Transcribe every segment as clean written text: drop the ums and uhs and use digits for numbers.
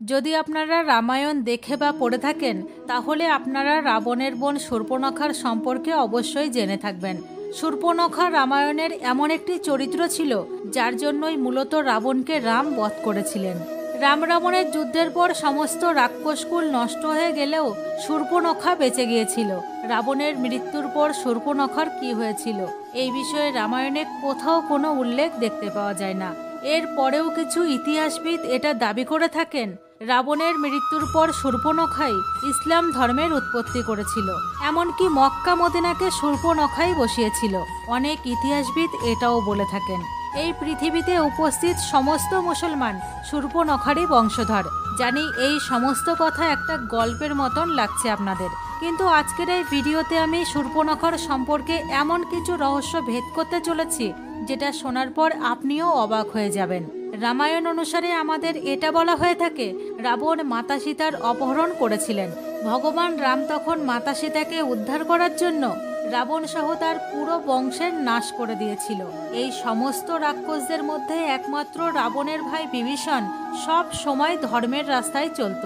যদি আপনারা রামায়ণ দেখে বা পড়ে থাকেন তাহলে আপনারা রাবণের বোন শূর্পণখার সম্পর্কে অবশ্যই জেনে থাকবেন। শূর্পণখা রামায়ণের এমন একটি চরিত্র ছিল যার জন্যই মূলত রাবণকে রাম বধ করেছিলেন। রাম রাবণের যুদ্ধের পর সমস্ত রাক্ষসকুল নষ্ট হয়ে গেলেও শূর্পণখা বেঁচে গিয়েছিল। রাবণের মৃত্যুর পর শূর্পণখার কি হয়েছিল এই বিষয়ে রামায়ণে কোথাও কোনো উল্লেখ দেখতে পাওয়া যায় না। এর পরেও কিছু ইতিহাসবিদ এটা দাবি করে থাকেন রাবণের মৃত্যুর পর শূর্পণখাই ইসলাম ধর্মের উৎপত্তি করেছিল, এমনকি মক্কা মদিনাকে শূর্পণখাই বসিয়েছিল। অনেক ইতিহাসবিদ এটাও বলে থাকেন এই পৃথিবীতে উপস্থিত সমস্ত মুসলমান শূর্পণখারই বংশধর। জানি এই সমস্ত কথা একটা গল্পের মতন লাগছে আপনাদের, কিন্তু আজকের এই ভিডিওতে আমি শূর্পণখার সম্পর্কে এমন কিছু রহস্য ভেদ করতে চলেছি যেটা শোনার পর আপনিও অবাক হয়ে যাবেন। রামায়ণ অনুসারে আমাদের এটা বলা হয়ে থাকে রাবণ মাতা সীতার অপহরণ করেছিলেন। ভগবান রাম তখন মাতা সীতাকে উদ্ধার করার জন্য রাবণ সহ তার পুরো বংশের নাশ করে দিয়েছিল। এই সমস্ত রাক্ষসদের মধ্যে একমাত্র রাবণের ভাই বিভীষণ সব সময় ধর্মের রাস্তায় চলত।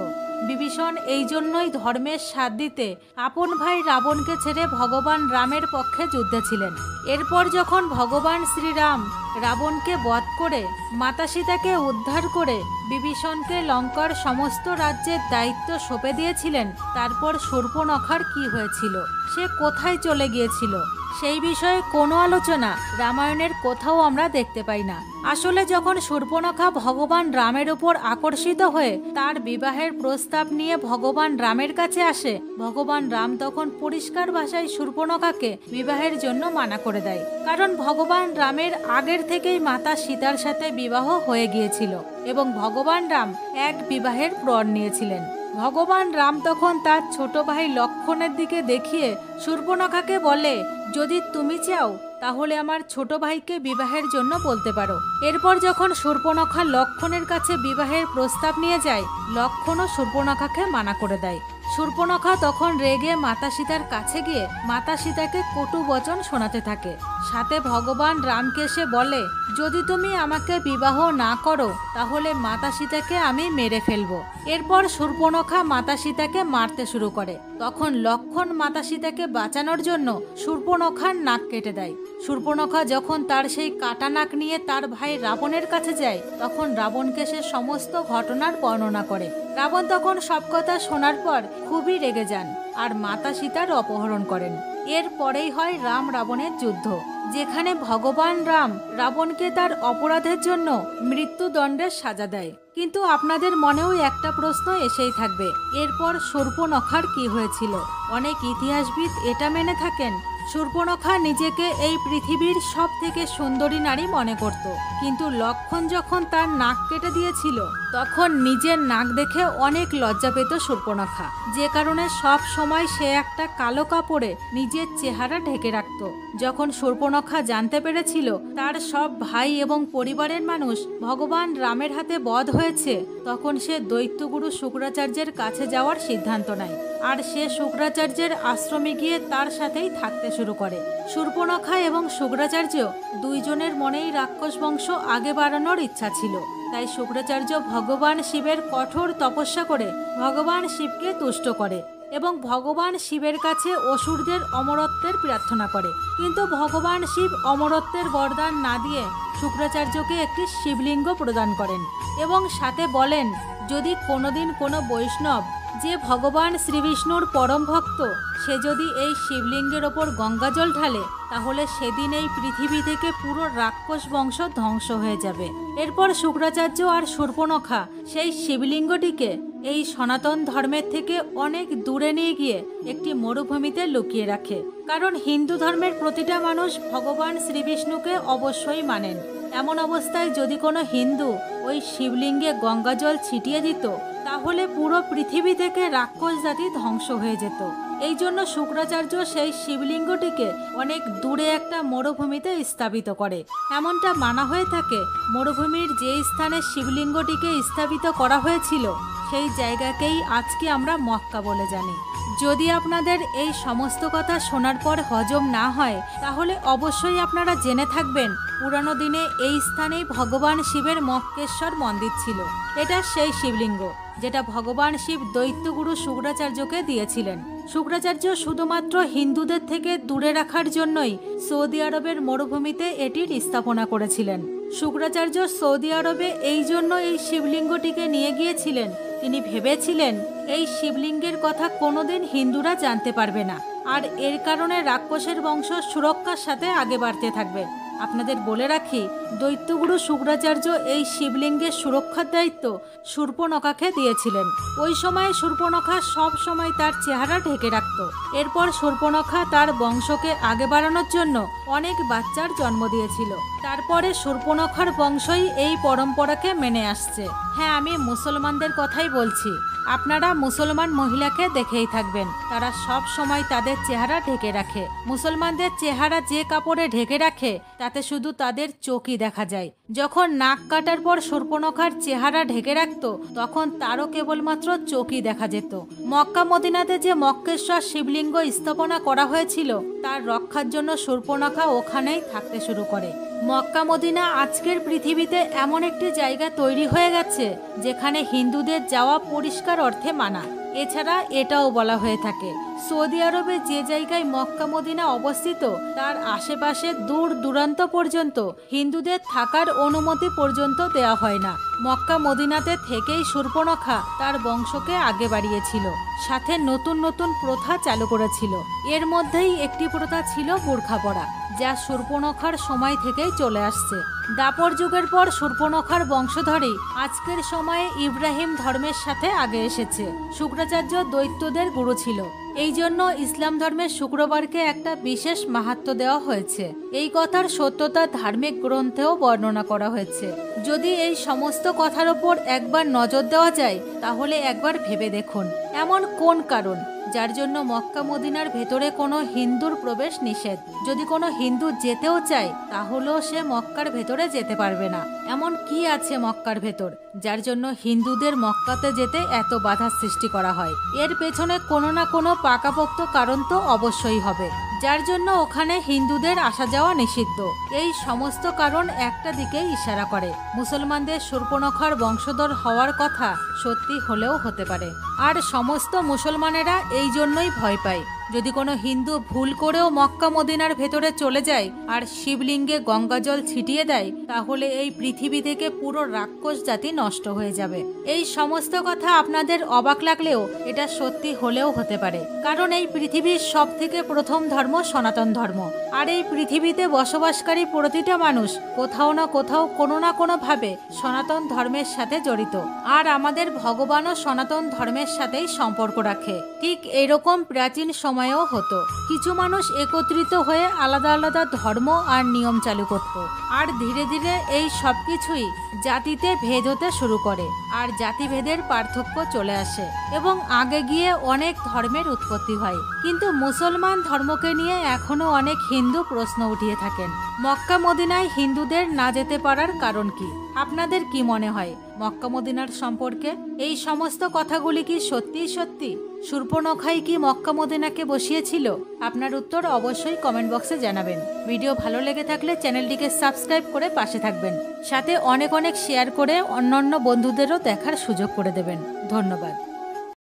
বিভীষণ এই জন্যই ধর্মের সাথ দিতে আপন ভাই রাবণকে ছেড়ে ভগবান রামের পক্ষে যুদ্ধে ছিলেন। এরপর যখন ভগবান শ্রীরাম রাবণকে বধ করে মাতা সীতাকে উদ্ধার করে বিভীষণকে লঙ্কার সমস্ত রাজ্যের দায়িত্ব সঁপে দিয়েছিলেন, তারপর শূর্পণখার কি হয়েছিল, সে কোথায় চলে গিয়েছিল সেই বিষয়ে কোনো আলোচনা রামায়ণের কোথাও আমরা দেখতে পাই না। আসলে যখন শূর্পণখা ভগবান রামের উপর আকর্ষিত হয়ে তার বিবাহের প্রস্তাব নিয়ে ভগবান রামের কাছে আসে, ভগবান রাম তখন পরিষ্কার ভাষায় শূর্পণখাকে বিবাহের জন্য মানা করে দেয়। কারণ ভগবান রামের আগের থেকেই মাতা সীতার সাথে বিবাহ হয়ে গিয়েছিল এবং ভগবান রাম এক বিবাহের প্রণ নিয়েছিলেন। ভগবান রাম তখন তার ছোট ভাই লক্ষ্মণের দিকে দেখিয়ে শূর্পণখাকে বলে, যদি তুমি চাও তাহলে আমার ছোট ভাইকে বিবাহের জন্য বলতে পারো। এরপর যখন শূর্পণখা লক্ষ্মণের কাছে বিবাহের প্রস্তাব নিয়ে যায়, লক্ষ্মণও শূর্পণখাকে মানা করে দেয়। শূর্পণখা তখন রেগে মাতা সীতার কাছে গিয়ে মাতা সীতাকে কটু বচন শোনাতে থাকে। সাথে ভগবান রামকে সে বলে, যদি তুমি আমাকে বিবাহ না করো তাহলে মাতা সীতাকে আমি মেরে ফেলবো। এরপর শূর্পণখা মাতা সীতাকে মারতে শুরু করে। তখন লক্ষ্মণ মাতা সীতাকে বাঁচানোর জন্য শূর্পণখার নাক কেটে দেয়। শূর্পণখা যখন তার সেই কাটা নাক নিয়ে তার ভাই রাবণের কাছে যায়, তখন রাবণকে সে সমস্ত ঘটনার বর্ণনা করে। রাবণ তখন সব কথা শোনার পর খুবই রেগে যান আর মাতা সীতার অপহরণ করেন। এর পরেই হয় রাম রাবণের যুদ্ধ, যেখানে ভগবান রাম রাবণকে তার অপরাধের জন্য মৃত্যুদণ্ডের সাজা দেয়। কিন্তু আপনাদের মনেও একটা প্রশ্ন এসেই থাকবে, এরপর শূর্পণখার কি হয়েছিল? অনেক ইতিহাসবিদ এটা মেনে থাকেন শূর্পণখা নিজেকে এই পৃথিবীর সব থেকে সুন্দরী নারী মনে করত, কিন্তু লক্ষ্মণ যখন তার নাক কেটে দিয়েছিল তখন নিজের নাক দেখে অনেক লজ্জা পেত শূর্পণখা, যে কারণে সব সময় সে একটা কালো কাপড়ে নিজের চেহারা ঢেকে রাখত। যখন শূর্পণখা জানতে পেরেছিল তার সব ভাই এবং পরিবারের মানুষ ভগবান রামের হাতে বধ হয়েছে, তখন সে দৈত্যগুরু শুক্রাচার্যের কাছে যাওয়ার সিদ্ধান্ত নেয় আর সে শুক্রাচার্যের আশ্রমে গিয়ে তার সাথেই থাকতে শুরু করে। শূর্পণখা এবং শুক্রাচার্য দুইজনের মনেই রাক্ষস বংশ আগে বাড়ানোর ইচ্ছা ছিল, তাই শুক্রাচার্য ভগবান শিবের কঠোর তপস্যা করে ভগবান শিবকে তুষ্ট করে এবং ভগবান শিবের কাছে অসুরদের অমরত্বের প্রার্থনা করে। কিন্তু ভগবান শিব অমরত্বের বরদান না দিয়ে শুক্রাচার্যকে একটি শিবলিঙ্গ প্রদান করেন এবং সাথে বলেন, যদি কোনোদিন কোনো বৈষ্ণব যে ভগবান শ্রীবিষ্ণুর পরম ভক্ত সে যদি এই শিবলিঙ্গের ওপর গঙ্গাজল ঢালে তাহলে সেদিন এই পৃথিবী থেকে পুরো রাক্ষস বংশ ধ্বংস হয়ে যাবে। এরপর শুক্রাচার্য আর শূর্পণখা সেই শিবলিঙ্গটিকে এই সনাতন ধর্মের থেকে অনেক দূরে নিয়ে গিয়ে একটি মরুভূমিতে লুকিয়ে রাখে, কারণ হিন্দু ধর্মের প্রতিটা মানুষ ভগবান শ্রীবিষ্ণুকে অবশ্যই মানেন। এমন অবস্থায় যদি কোনো হিন্দু ওই শিবলিঙ্গে গঙ্গাজল ছিটিয়ে দিত তাহলে পুরো পৃথিবী থেকে রাক্ষস জাতি ধ্বংস হয়ে যেত। এই জন্য শুক্রাচার্য সেই শিবলিঙ্গটিকে অনেক দূরে একটা মরুভূমিতে স্থাপিত করে। এমনটা মানা হয়ে থাকে মরুভূমির যে স্থানে শিবলিঙ্গটিকে স্থাপিত করা হয়েছিল সেই জায়গাকেই আজকে আমরা মক্কা বলে জানি। যদি আপনাদের এই সমস্ত কথা শোনার পর হজম না হয় তাহলে অবশ্যই আপনারা জেনে থাকবেন পুরানো দিনে এই স্থানেই ভগবান শিবের মক্কেশ্বর মন্দির ছিল। এটা সেই শিবলিঙ্গ যেটা ভগবান শিব দৈত্যগুরু শুক্রাচার্যকে দিয়েছিলেন। শুক্রাচার্য শুধুমাত্র হিন্দুদের থেকে দূরে রাখার জন্যই সৌদি আরবের মরুভূমিতে এটির স্থাপনা করেছিলেন। শুক্রাচার্য সৌদি আরবে এই জন্য এই শিবলিঙ্গটিকে নিয়ে গিয়েছিলেন, তিনি ভেবেছিলেন এই শিবলিঙ্গের কথা কোনোদিন হিন্দুরা জানতে পারবে না, আর এর কারণে রাক্ষসের বংশ সুরক্ষার সাথে আগে বাড়তে থাকবে। আপনাদের বলে রাখি, দৈত্যগুরু শুক্রাচার্য এই শিবলিঙ্গের সুরক্ষার দায়িত্ব শূর্পণখাকে দিয়েছিলেন। ওই সময় শূর্পণখা সব সময় তার চেহারা ঢেকে রাখত। এরপর শূর্পণখা তার বংশকে আগে বাড়ানোর জন্য অনেক বাচ্চার জন্ম দিয়েছিল। তারপরে শূর্পণখার বংশই এই পরম্পরাকে মেনে আসছে। হ্যাঁ, আমি মুসলমানদের কথাই বলছি। আপনারা মুসলমান মহিলাকে দেখেই থাকবেন, তারা সব সময় তাদের চেহারা ঢেকে রাখে। মুসলমানদের চেহারা যে কাপড়ে ঢেকে রাখে তাতে শুধু তাদের চোখই দেখা যায়। যখন নাক কাটার পর শূর্পণখার চেহারা ঢেকে রাখত তখন তারও কেবলমাত্র চোখই দেখা যেত। মক্কা মদিনাতে যে মক্কেশ্বর শিবলিঙ্গ স্থাপনা করা হয়েছিল তার রক্ষার জন্য শূর্পণখা ওখানেই থাকতে শুরু করে। মক্কা মদিনা আজকের পৃথিবীতে এমন একটি জায়গা তৈরি হয়ে গেছে যেখানে হিন্দুদের যাওয়া পরিষ্কার অর্থে মানা। এছাড়া এটাও বলা হয়ে থাকে সৌদি আরবে যে জায়গায় মক্কা মদিনা অবস্থিত তার আশেপাশে দূর দূরান্ত পর্যন্ত হিন্দুদের থাকার অনুমতি পর্যন্ত দেওয়া হয় না। মক্কা মদিনাতে থেকেই শূর্পণখা তার বংশকে আগে বাড়িয়েছিল, সাথে নতুন নতুন প্রথা চালু করেছিল। এর মধ্যেই একটি প্রথা ছিল বোরখা পরা, যা শূর্পণখার সময় থেকেই চলে আসছে। দাপর যুগের পর শূর্পণখার বংশধরই আজকের সময়ে ইব্রাহিম ধর্মের সাথে আগে এসেছে। শুক্রাচার্য দৈত্যদের গুরু ছিল, এই জন্য ইসলাম ধর্মের শুক্রবারকে একটা বিশেষ মাহাত্ম্য দেওয়া হয়েছে। এই কথার সত্যতা ধার্মিক গ্রন্থেও বর্ণনা করা হয়েছে। যদি এই সমস্ত কথার ওপর একবার নজর দেওয়া যায় তাহলে একবার ভেবে দেখুন এমন কোন কারণ যার জন্য মক্কা মদিনার ভেতরে কোনো হিন্দুর প্রবেশ নিষেধ। যদি কোনো হিন্দু যেতেও চায় তাহলেও সে মক্কার ভেতরে যেতে পারবে না। এমন কি আছে মক্কার ভেতর যার জন্য হিন্দুদের মক্কাতে যেতে এত বাধা সৃষ্টি করা হয়? এর পেছনে কোনো না কোনো পাকাপোক্ত কারণ তো অবশ্যই হবে, যার জন্য ওখানে হিন্দুদের আসা যাওয়া নিষিদ্ধ। এই সমস্ত কারণ একটা দিকেই ইশারা করে মুসলমানদের শূর্পণখার বংশধর হওয়ার কথা সত্যি হলেও হতে পারে। আর সমস্ত মুসলমানেরা এই জন্যই ভয় পায় যদি কোনো হিন্দু ভুল করেও মক্কা মদিনার ভেতরে চলে যায় আর শিবলিঙ্গে গঙ্গাজল ছিটিয়ে দেয় তাহলে এই পৃথিবী থেকে পুরো রাক্ষস জাতি নষ্ট হয়ে যাবে। এই সমস্ত কথা আপনাদের অবাক লাগলেও এটা সত্যি হলেও হতে পারে, কারণ এই পৃথিবীর সব থেকে প্রথম ধর্ম সনাতন ধর্ম। আর এই পৃথিবীতে বসবাসকারী প্রতিটা মানুষ কোথাও না কোথাও কোনো না কোনো ভাবে সনাতন ধর্মের সাথে জড়িত, আর আমাদের ভগবানও সনাতন ধর্মের সাথেই সম্পর্ক রাখে। ঠিক এরকম প্রাচীন সময়েও হতো, কিছু মানুষ একত্রিত হয়ে আলাদা আলাদা ধর্ম আর নিয়ম চালু করত, আর ধীরে ধীরে এই সবকিছুই জাতিতে ভেদ হতে শুরু করে, আর জাতিভেদের পার্থক্য চলে আসে এবং আগে গিয়ে অনেক ধর্মের উৎপত্তি হয়। কিন্তু মুসলমান ধর্মকে নিয়ে এখনো অনেক হিন্দু প্রশ্ন উঠিয়ে থাকেন। মক্কা মদিনায় হিন্দুদের না যেতে পারার কারণ কি? আপনাদের কি মনে হয় মক্কা মদিনার সম্পর্কে? এই সমস্ত কথাগুলি কি সত্যিই সত্যি? শূর্পণখাই কি মক্কা মদিনাকে বসিয়েছিল? আপনার উত্তর অবশ্যই কমেন্ট বক্সে জানাবেন। ভিডিও ভালো লেগে থাকলে চ্যানেলটিকে সাবস্ক্রাইব করে পাশে থাকবেন, সাথে অনেক অনেক শেয়ার করে অন্যান্য বন্ধুদেরও দেখার সুযোগ করে দেবেন। ধন্যবাদ।